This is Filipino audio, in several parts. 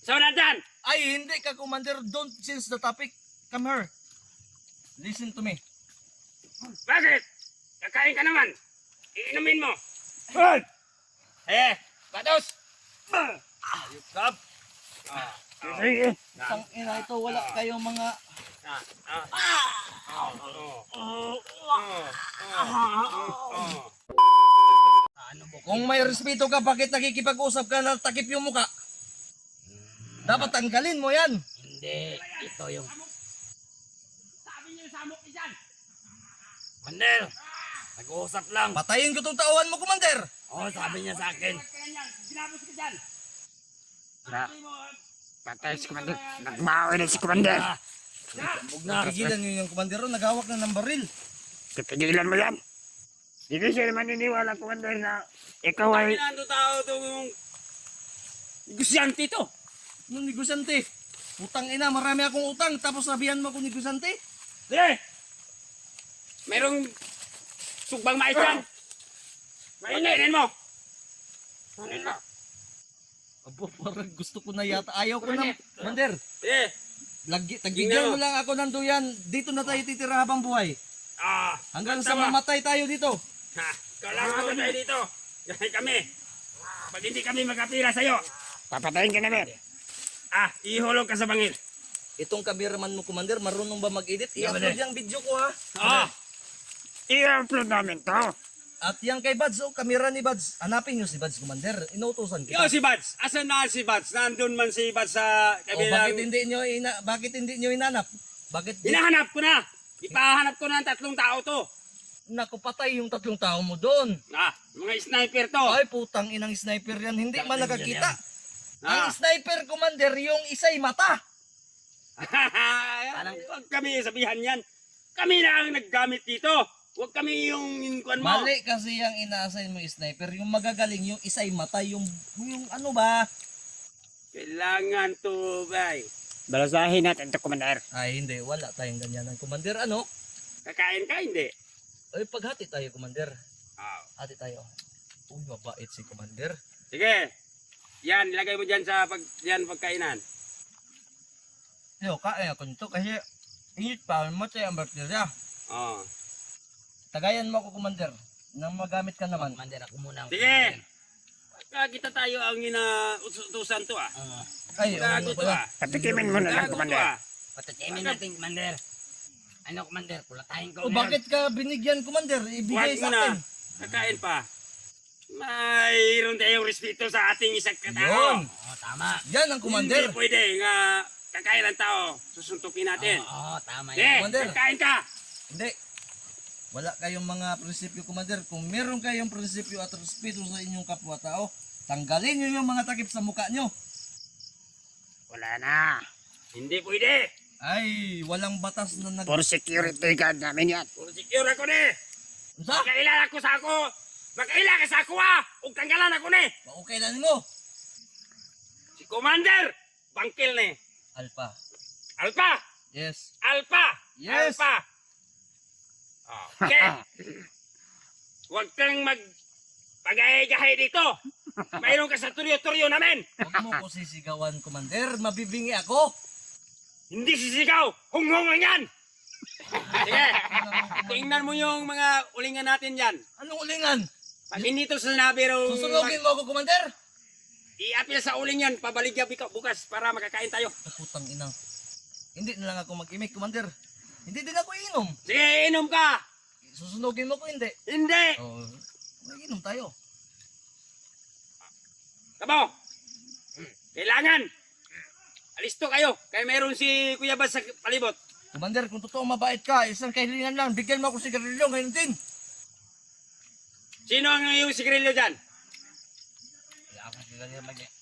So nandyan! Ay, hindi ka, Commander. Don't change the topic. Come here. Listen to me. Bakit? Kakain ka naman. Iinumin mo. Batos! Ayup kap. Sige. Isang ina ito, wala kayong mga... Kung may respeto ka, bakit nakikipag-usap ka na takip yung muka? Dapat tanggalin mo yan. Hindi. Ito yung... Sabi niyo yung samok ni Jan. Mandel. Nag-uusap lang. Patayin ko tong tauhan mo, Commander. Oo, sabi niya sa akin. Ginabos ka dyan. Sabi mo, Patay si Commander. Nagmawi na si Commander. Huwag na. Tigilan nyo yung Commander. Naghawak na ng baril. Titigilan mo yan. Hindi siya maniniwala, Commander, na ikaw ay... Pinando tao itong negosyante ito. Yung negosyante. Utang ina, marami akong utang. Tapos sabihan mo akong negosyante. Sige! Merong sugbang mais dyan. Kainin mo. Kainin mo. Abo, parang gusto ko na yata. Ayaw ko na. Commander, Sige. tagigyan mo lang ako ng duyan. Dito na tayo titira habang buhay. Hanggang sa mamatay tayo dito. Kailangan ko tayo dito. Ganyan kami. Pag hindi kami magkapira sa'yo, Papatayin ka namin. ihulog ka sa bangil. Itong cameraman mo, Commander, marunong ba mag-edit? I-upload yung video ko, ha? I-upload namin to. At yan kay Bads, oh, kamera ni Bads. Hanapin nyo si Bads, Commander. Inuutosan kita. Yo, si Bads. Asan na si Bads? Nandun man si Bads sa kabilang... Bakit hindi nyo inanap? Bakit Hinahanap ko na. Ipahanap ko na ang 3 tao to. Naku, patay yung 3 tao mo doon? Mga sniper to. Ay, putang inang sniper yan. Hindi man nakakita. Ang Ah. sniper, Commander, yung isa'y mata. Huwag kami sabihan yan. Kami na ang naggamit dito. Huwag kami yung kuan mo. Mali kasi yung ina-assign mo yung sniper. Yung magagaling, yung isa'y mata. Yung ano ba? Kailangan to, bay. Balasahin natin to, Commander. Ay, hindi. Wala tayong ganyan. Commander, ano? Kakain ka, hindi? Ay, paghati tayo, Commander. Ah. Hati tayo. Uy, mabait si Commander. Sige. Yan, ilagay mo dyan sa pagkainan. Yo, kain ako nito kasi init pa, matay ang bakterya. Oh. Tagayan mo ako, Commander, nang magamit ka naman. Commander, ako muna. Sige. Kita tayo ang inutusan to Ay, Gago to pala. Patikimin mo na lang, Gago to Commander. Patikimin natin, Commander. Ano, Commander? Kulatahin ko. O bakit ka binigyan, Commander? Ibigay Huwag sa mo na. akin. Kakain pa. Mayroon tayong respeto sa ating isang Yun. katao. Oo, tama. Yan ang Commander. Hindi pwede nga kakain ang tao. Susuntukin natin. Oo, tama Sige, yan. Commander. kakain ka. Hindi. Wala kayong mga prinsipyo, Commander. Kung meron kayong prinsipyo at respeto sa inyong kapwa-tao, tanggalin nyo yung mga takip sa mukha nyo. Wala na. Hindi pwede. Ay, walang batas na nag... For security guard namin yan. Puro secure ako ni. Sa? Makailan ako sa ako. Makailan ka sa ako Huwag tanggalan ako ni. Okay lang mo. Si Commander. Bangkil ni. Alpha. Alpha. Yes. Alpha. Yes. Alpha. Okay. Huwag kang pag-gahay dito. Mayroon ka sa turyo-turyo namin. Huwag mo ko sisigawan, Commander. Mabibingi ako. Hindi sisigaw. Hunghong lang yan. Sige. Tingnan mo yung mga ulingan natin dyan. Anong ulingan? Pag hindi to sinabi raw, Susunogin mo ako, Commander? i-appeal sa uling yan. Pabaligya bukas para makakain tayo. Putang inang. Hindi na lang ako mag-imik, Commander. Hindi din ako inom. Sige, inom ka. Susunogin mo ko, hindi. Hindi. Oh, mag-inom tayo. Kabo. Kailangan. Alisto kayo. Kaya meron si Kuya Bas sa palibot. Commander, kung totoo mabait ka, isang kahilingan lang, bigyan mo ako sigarilyo ngayon din. Sino ang iyong sigarilyo dyan? Wala akong sigarilyo,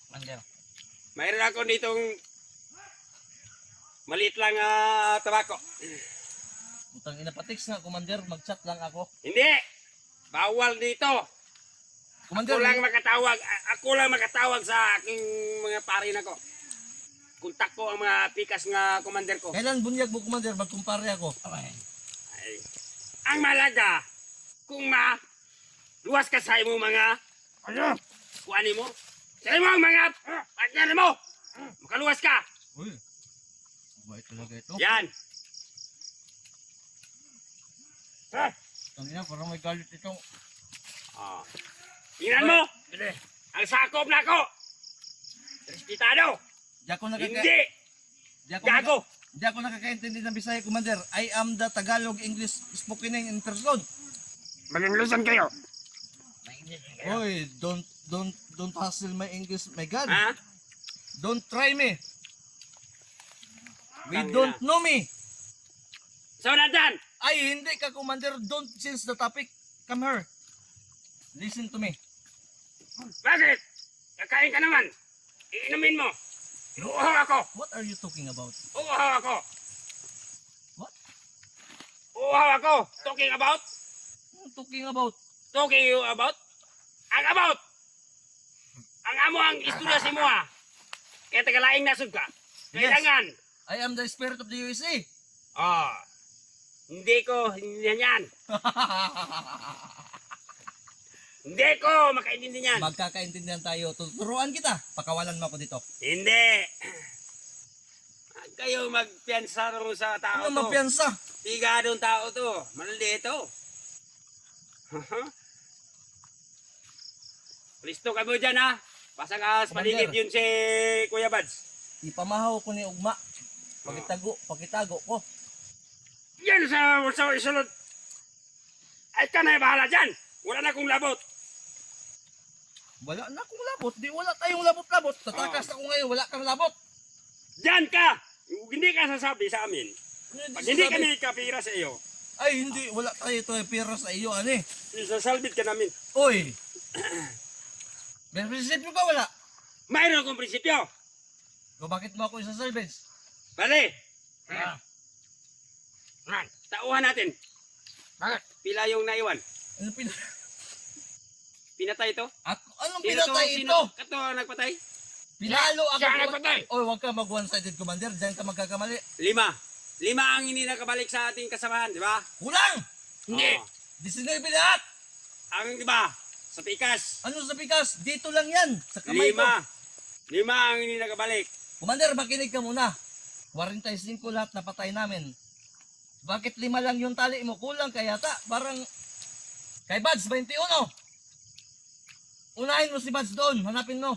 Commander. Mayroon ako ditong maliit lang tabako. Putang ina, patiks nga, Commander, mag-chat lang ako. Hindi. Bawal dito. Commander, Ako lang makatawag sa aking mga pari na ko. Kontak ko ang mga pikas nga commander ko. kailan bunyag mo, Commander, magkumpare ako? Okay. Ay, ang malaga, kung luwas ka sa imo mga, Ano? kuhanin mo, sa imo ang mga, partner mo, Makaluwas ka. Uy. Bait talaga ito. Yan. Ang ina, parang may galit itong... Oh. Tingnan mo. Ang sakop na ako. Respetado. Di ako Hindi. Di ako Gago. Di ako nakakaintindi ng Bisaya, Commander. I am the Tagalog English spoken in person. Maging Luzon kayo. Oy, don't hassle my English, my God. Ha? Don't try me. We Tangina. don't know me. So, nandyan. Ay, hindi ka, Commander. Don't change the topic. Come here. Listen to me. Bakit? Kakain ka naman. Iinumin mo. Uuhaw ako. What are you talking about? Uuhaw ako. What? Uuhaw ako. Talking about? What talking about? Talking you about? Ang about! Ang amo ang istorya si mo ha. Kaya tagalaing nasod ka. Kailangan. I am the spirit of the USA. Oh. Hindi yan. Hindi ko makaintindi niyan. Magkakaintindihan tayo. Tuturuan kita. Pakawalan mo ako dito. Hindi. Huwag kayo magpiansa rin sa tao Ano to. mapiyansa? Tigadong tao to. Maldito. Listo ka mo dyan ha. Pasagas paligid yun si Kuya Bads. Ipamahaw ko ni Ugma. Pagitago ko. Yan sa isulod. Ay ka na bahala dyan. Wala na akong labot. Wala na akong labot. Di wala tayong labot-labot. Tatakas ako ngayon. Wala kang labot. Dyan ka. Hindi ka sasabi sa amin. Ano Pag hindi sasabi? kami kapira sa iyo, Ay, hindi. Wala tayo ito. Pera sa iyo, ani. isasalbit ka namin. Oy. May prinsipyo ka wala? Mayroon akong prinsipyo. O bakit mo ako isasalvage? Bale. Tauhan natin. Bakit? Pila yung naiwan. Ano Pinatay ito? Anong pinatay ito? Kato nagpatay? Pinalo ako. Siya ang nagpatay. Oy, huwag ka mag one-sided, Commander. Diyan ka magkakamali. 5 ang hindi nakabalik sa ating kasamahan, di ba? Kulang! Hindi. 19 lahat! Ang di ba? Sa pikas. Ano sa pikas? Dito lang yan. Sa kamay ko. 5 ang hindi nakabalik. Commander, makinig ka muna. 45 lahat na patay namin. Bakit 5 lang yung tali mo? Kulang kaya ta. Parang kay Bads, 21. Unahin mo si Bads doon. Hanapin mo.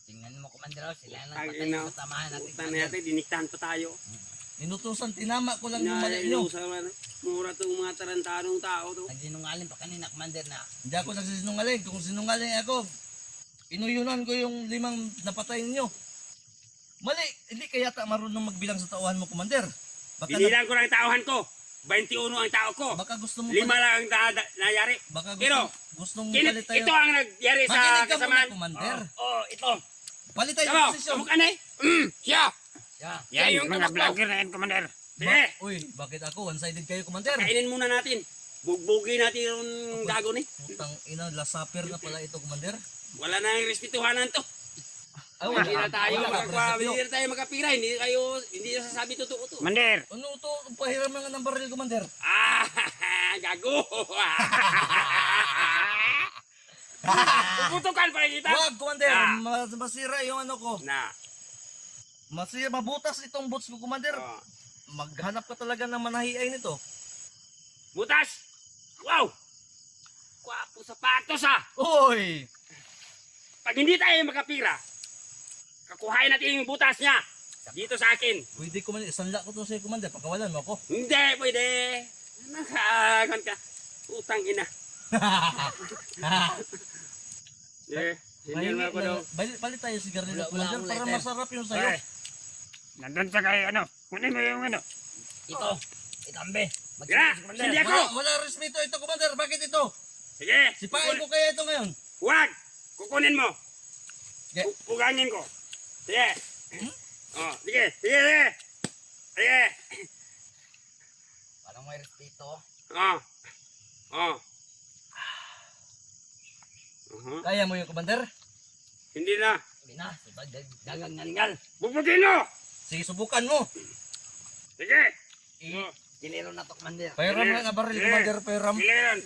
Tingnan mo, Commander, sila Ang nang patay ina. sa tamahan natin. Utang na natin, diniktahan pa tayo. Inutusan, tinama ko lang yung mali nyo. Mura itong mga tarantanong tao to. Nagsinungaling pa kanina, Commander, na Hindi ako nagsisinungaling. Kung sinungaling ako, inuyunan ko yung 5 napatay ninyo. Mali, hindi kaya ta marunong magbilang sa tauhan mo, Commander. Binilang ko lang ang tauhan ko. 21 ang tao ko. Baka gusto mo 5 lang ang nayari. Baka Pero, gustong Kinit, palit tayo. ito ang nagyari sa Makinig ka muna, kasamahan. Commander. Oh, ito. Palit tayo Tama, ng posisyon. kamukha na eh. Siya. siya. Yan yung Mga kamukha. vlogger na yan, Commander. Sige, Uy, bakit ako? One-sided kayo, Commander. kainin muna natin. Bugbugin natin yung gago ni. Putang ina, lasaper na pala ito, Commander. Wala na yung respetuhanan to. Ay, Hindi na tayo wala ka, magkakwa, prinsipyo. hindi na tayo magkapira. Hindi na sasabi totoo to. Commander, Ano ito? Pahiram nga ng baril, Commander. Ah, gago. Puputukan pa kita. Wag, Commander. Ah. Masira yung ano ko. Na. Masira, mabutas itong boots ko, Commander. Oh. Maghanap ka talaga ng manahiay nito. Butas. Wow. Kwapo sapatos ah. Uy! Pag hindi tayo makapira, kakuhain natin yung butas niya. Dito sa akin. Pwede, Commander. Isanla ko to sa'yo, Commander. Pakawalan mo ako. Hindi, pwede. Nakakan ka. Utang ina. Hindi naman ako daw. Palit tayo sigarilyo, Wala Commander, akong para lighter. masarap yung sayo. ay, nandun sa kay ano, kunin mo yung ano. Ito, itambe. Tira, hindi ako. Wala respeto ito, Commander. Bakit ito? Sige. Sipain ko kaya ito ngayon. Huwag. Kukunin mo. Sige. Pugangin ko. Sige. Oh, sige. Sige, sige. Sige. Parang may respeto. Oh. Oh. Kaya mo yung, Commander? Hindi na. Hindi na, dagang nalingal. Bubugin mo. Sige, subukan mo. Sige. Kilero na to, Commander. Pairam nga na baril, Sige. Commander. Pairam. Ilan.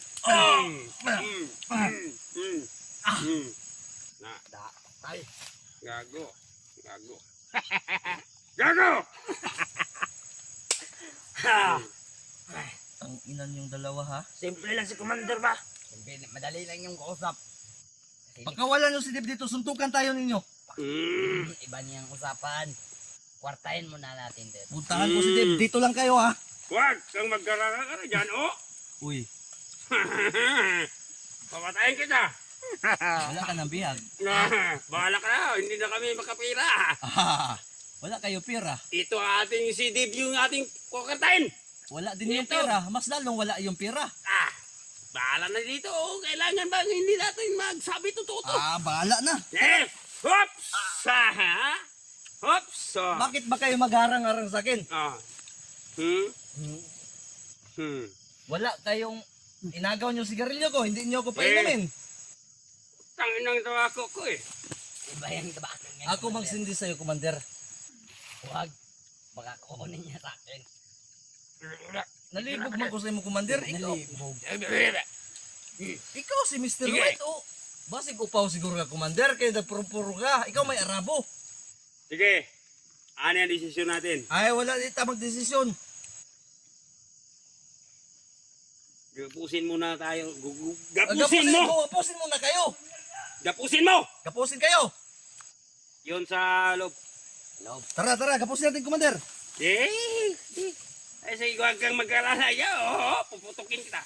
Na. Da, tay. Gago. Gago. Ang inan yung dalawa ha. Simple lang si Commander ba? Siyempre, madali lang yung kausap. Kasi Pagkawalan nyo si Dave dito, suntukan tayo ninyo. iba niyang usapan. Kwartahin muna natin dito. Puntahan ko si Dave. Dito lang kayo ha. Huwag kang magkarara dyan, oh. Uy, Papatayin kita. wala ka ng bihag. Bahala ka na, hindi na kami makapira. Wala kayo pera. Ito ang ating si Dave yung ating kukartahin. Wala din yung Dito. pera. Mas lalong wala yung pera. Bahala na dito. Oh. Kailangan ba hindi natin magsabi totoo to? Bahala na. Hops! Hops! Bakit ba kayo magharang-harang sa akin? Wala kayong inagaw nyo sigarilyo ko. Hindi nyo ako painumin. Tangin ng tawa ko eh. Iba yung tabakan niya. Ako magsindi sa'yo, Commander. Huwag. Baka kukunin niya sa akin. Nalibog man ko sa imo, Commander. Nalibog. Ikaw si Mr. Sige. White, oh. Basig upaw siguro ka, Commander. Kaya nagpuro-puro ka. Ikaw may arabo. Sige. Ano yung desisyon natin? Ay, wala din tamang desisyon. Gapusin muna tayo. Gapusin mo! Gapusin mo na kayo. Gapusin mo! Gapusin kayo. Yun sa loob. Tara, gapusin natin, Commander. Ay, sige, huwag kang mag-alala. Oo, puputukin kita.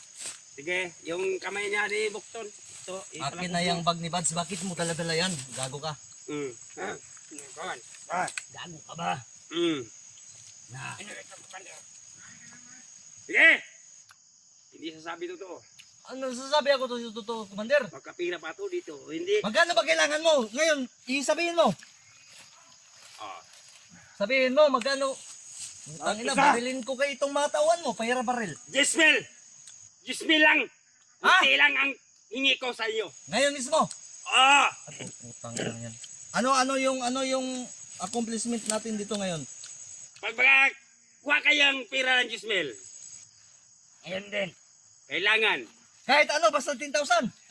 Sige, yung kamay niya di Bukton. Ito, Akin na yung bag ni Bads. Bakit mo dala-dala yan? Gago ka. Kawan. Gago ka ba? Na. Sige! Hindi sasabi totoo. Ano sasabi ako to totoo, Commander? Magkapira pa to dito. Hindi. Magkano ba kailangan mo? Ngayon, isabihin mo. Ah. Sabihin mo, magkano? Tangina, Isa. barilin ko kayo itong matawan mo. Pahira baril. Gismel! Gismel lang! Kunti lang ang hingi ko sa iyo. Ngayon mismo. Ah! Utang lang yan. Ano yung accomplishment natin dito ngayon? Pag kuha kayang pira ng Gismel, Ayun din. kailangan Kahit ano, basta 10,000.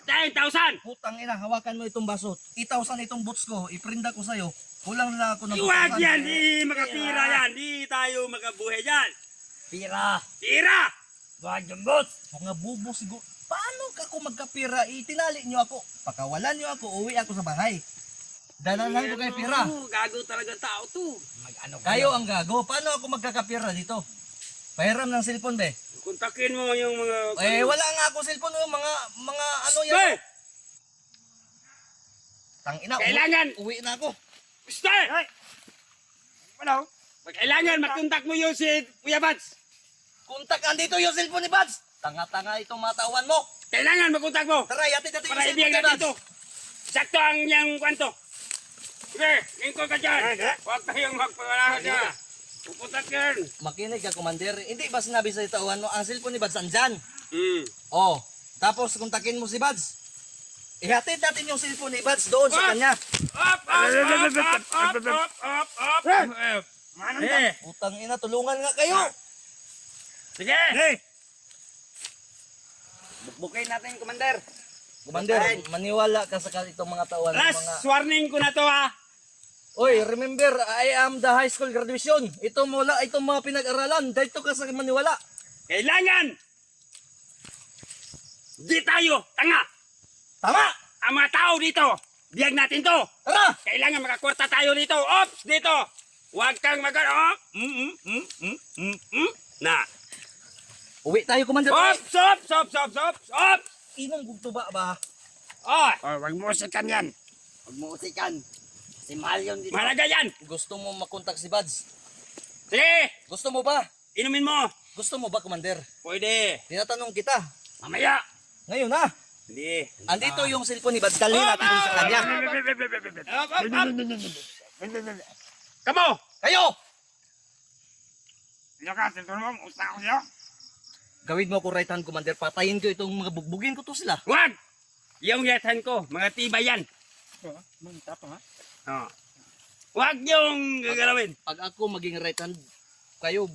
10,000! Putang ina, hawakan mo itong baso. 8,000 itong boots ko, iprinda ko sa'yo. Kulang na ako ng Iwag 2,000. yan! Di makapira yan! Di tayo makabuhay yan! Pira. Pira! Huwag yung boss. Mga bubo siguro. Paano ako magkapira? Itinali nyo ako. Pakawalan nyo ako, uwi ako sa bahay. Dalalan ko kay pira. Gago talaga tao to. Mag-ano Kayo ang gago. Paano ako magkakapira dito? Pahiram ng cellphone, be. Kontakin mo yung mga... Wala nga ako cellphone. Yung mga ano yan. Stay! Tangina, Kailangan! uwi na ako. Stay! Ano? Kailangan makontak mo yung si Kuya Bats. Kontak andito yung cellphone ni Bads. Tanga-tanga itong matawan mo. Kailangan makontak mo. Tara, yatid natin Para yung cellphone ibigan ni Bads. dito. Sakto ang niyang kwanto. Sige, lingkod ka dyan. Huwag tayong magpangalahan niya. Puputak yan. Makinig ka, Commander. Hindi ba sinabi sa itawan mo, ang cellphone ni Bads andyan? Hmm. Oh, tapos kontakin mo si Bads. Ihatid natin yung cellphone ni Bads doon sa kanya. Up, up. Utang ina, tulungan nga kayo. Sige. Bukbukin natin, Commander. Commander, maniwala ka sa itong mga tawan. Last warning ko na to ha. Oy, remember, I am the high school graduation. Itong mga pinag-aralan. Dito ka sa maniwala. Kailangan. Di tayo, tanga. Tama! Ang mga tao dito, biyag natin to. Tara! Kailangan makakwarta tayo dito. Ops, dito. Huwag kang mag-ano. Na. Uwi tayo, Commander. Ops. Inong gugtuba ba? Oh, Wag mo usikan yan. Huwag mo usikan. Kasi mahal yun dito. mahalaga yan. Gusto mo makontak si Bads? Sige, Gusto mo ba? inumin mo. Gusto mo ba, Commander? Pwede. Tinatanong kita. Mamaya. Ngayon na. Hindi. Andito yung cellphone ni Bads. Dalhin natin doon sa kanya. Kamo. Kayo! Tulong, utang ako sa'yo. Gawin mo ako right hand, Commander. Patayin ko itong mga bugbugin ko to sila. Huwag. Yung yatan ko, mga tibay yan. Oh. Huwag yung gagalawin. Pag ako maging right hand, kayo,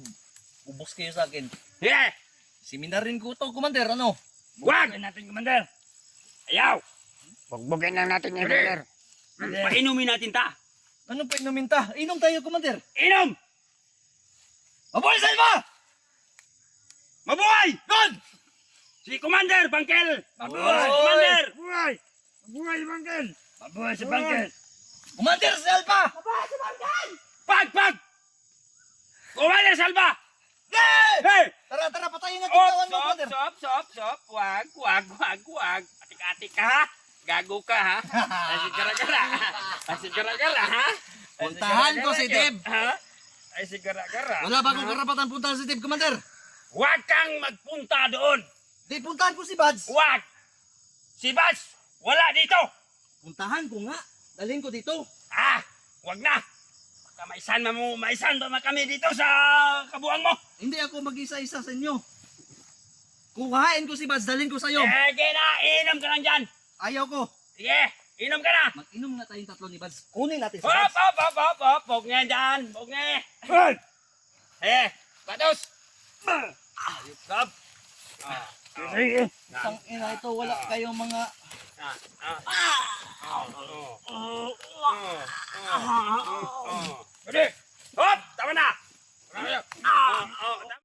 ubos kayo sa akin. Yeah. Seminarin ko to, Commander. Ano? Huwag. Bukbukin natin, Commander. Ayaw. Bugbugin lang natin yung brother. Painumin natin ta. Ano pa inumin ta? Inom tayo, Commander. Inom. Mabuhay sa iba! Mabuhay! Good! Si Commander Bangkel! Mabuhay! Commander! Mabuhay! Mabuhay, Bangkel! Mabuhay si Bangkel! Commander Selva! Pag! Commander Salva! Yay! Hey! Tara, patayin natin Oh, kawan mo, brother. Stop. Wag. Atik-atik ka, ha? Gago ka, ha? Ay, si gara-gara, ha? Puntahan ko si Deb. Ha? Ay, si gara-gara. Wala ba akong karapatan puntahan si Dave, Commander? Huwag kang magpunta doon. Di, puntahan ko si Buds. Huwag. Si Bas, wala dito. Puntahan ko nga. Dalhin ko dito. Huwag na. Baka maisan ba kami dito sa kabuang mo? Hindi ako mag-isa-isa sa inyo. Kuhain ko si Buds, dalhin ko sa'yo. Sige na, inom ka lang dyan. Ayaw ko. Sige, inom ka na. Mag-inom nga tayong tatlo ni Buds. Kunin natin si Hop, Buds. hop. Huwag nga dyan. Huwag nga. Hoy! Batos. Stop. Sige! Isang ina ito, wala kayong mga... Ready?